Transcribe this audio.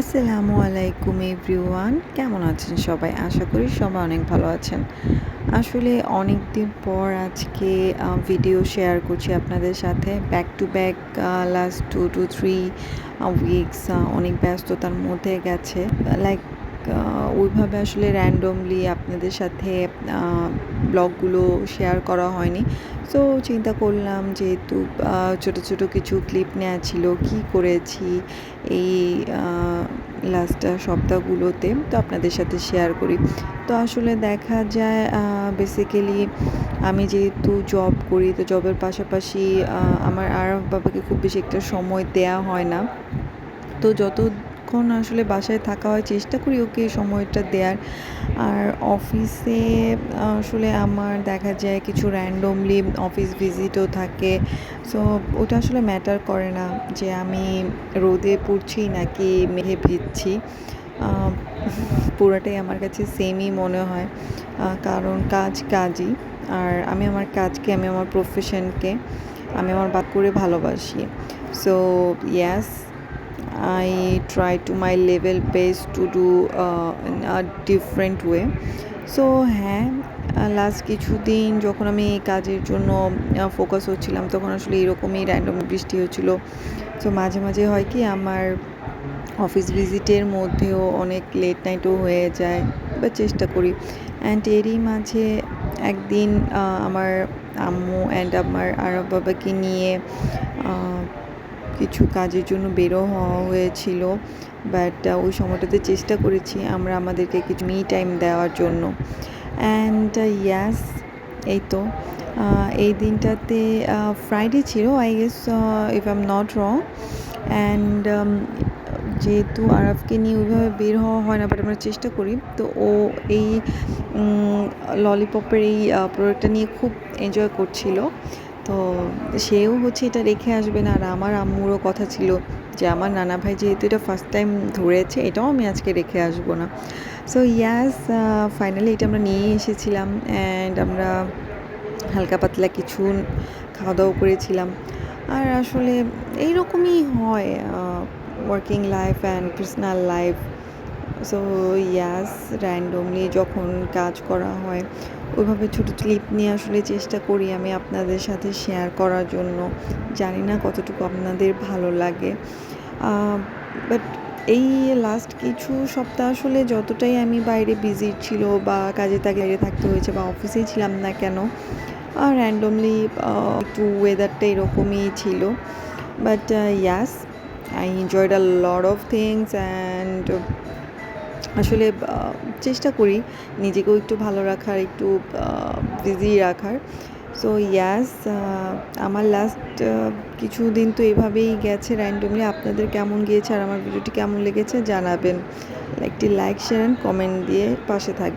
আসসালামু আলাইকুম এভরিওয়ান, কেমন আছেন সবাই? আশা করি সবাই অনেক ভালো আছেন। আসলে অনেক দিন পর আজকে ভিডিও শেয়ার করছি আপনাদের সাথে। Back to back last 2 to 3 weeks অনেক ব্যস্ততার মধ্যে গেছে। লাইক ওইভাবে আসলে র্যান্ডমলি আপনাদের সাথে ব্লগগুলো শেয়ার করা হয়নি। সো চিন্তা করলাম যেহেতু ছোট, ছোট কিছু ক্লিপ নেয়া ছিল, কী করেছি এই লাস্ট সপ্তাহগুলোতে, তো আপনাদের সাথে শেয়ার করি। তো আসলে দেখা যায় বেসিক্যালি আমি যেহেতু জব করি, তো জবের পাশাপাশি আমার আরাফ বাবাকে খুব বেশি একটা সময় দেয়া হয় না। তো যতক্ষণ আসলে বাসায় থাকা হয় চেষ্টা করি ওকে সময়টা দেওয়ার। আর অফিসে আসলে আমার দেখা যায় কিছু র্যান্ডমলি অফিস ভিজিটও থাকে। সো ওটা আসলে ম্যাটার করে না যে আমি রোদে পুড়ছি নাকি মেঘে ভিজছি। আহ, পুরোটাই আমার কাছে সেমই মনে হয়, কারণ কাজ কাজই। আর আমি আমার কাজকে, আমি আমার প্রফেশনকে আমি আমার বাদ করে ভালোবাসি। So yes, I try to my level best to do in a different way. So হ্যাঁ, লাস্ট কিছুদিন যখন আমি কাজের জন্য ফোকাস হচ্ছিলাম তখন আসলে এরকমই র্যান্ডম বৃষ্টি হচ্ছিল। সো মাঝে মাঝে হয় কি আমার অফিস ভিজিটের মধ্যেও অনেক লেট নাইটও হয়ে যায়, বা চেষ্টা করি। অ্যান্ড এরই মাঝে একদিন আমার আম্মু অ্যান্ড আমার আরব বাবাকে নিয়ে কিছু কাজের জন্য বেরো হওয়া হয়েছিল। বাট ওই সময়টাতে চেষ্টা করেছি আমরা আমাদেরকে কিছু মি টাইম দেওয়ার জন্য। অ্যান্ড ইয়াস, এই তো এই দিনটাতে ফ্রাইডে ছিল I guess, if I am not wrong. And যেহেতু আরাফকে নিয়ে ওইভাবে বের হওয়া হয় না, বাট আমরা চেষ্টা করি। তো ও এই ললিপপের এই প্রোডাক্টটা নিয়ে খুব এনজয় করছিল। তো সেও হচ্ছে এটা রেখে আসবে না। আর আমার আম্মুরও কথা ছিল যে আমার নানা ভাই যেহেতু এটা ফার্স্ট টাইম ধরেছে, এটাও আমি আজকে রেখে আসবো না। সো ইয়াস, ফাইনালি এটা আমরা নিয়ে এসেছিলাম অ্যান্ড আমরা হালকা পাতলা কিছু খাওয়া দাওয়া করেছিলাম। আর আসলে এইরকমই হয় working life and personal life. So yes, randomly যখন কাজ করা হয় ওইভাবে ছোটো ক্লিপ নিয়ে আসলে চেষ্টা করি আমি আপনাদের সাথে শেয়ার করার জন্য। জানি না কতটুকু আপনাদের ভালো লাগে, বাট এই লাস্ট কিছু সপ্তাহ আসলে যতটাই আমি বাইরে বিজি ছিল বা কাজে বাইরে থাকতে হয়েছে বা অফিসেই ছিলাম না কেন, র্যান্ডমলি একটু ওয়েদারটা এরকমই ছিল। But yes, I enjoyed a lot of things and আসলে চেষ্টা করি নিজেকেও একটু ভালো রাখার, একটু বিজি রাখার। সো ইয়াস, আমার লাস্ট কিছুদিন তো এভাবেই গেছে র্যান্ডমলি। আপনাদের কেমন গিয়েছে আর আমার ভিডিওটি কেমন লেগেছে জানাবেন। একটি লাইক, শেয়ার অ্যান্ড কমেন্ট দিয়ে পাশে থাকবেন।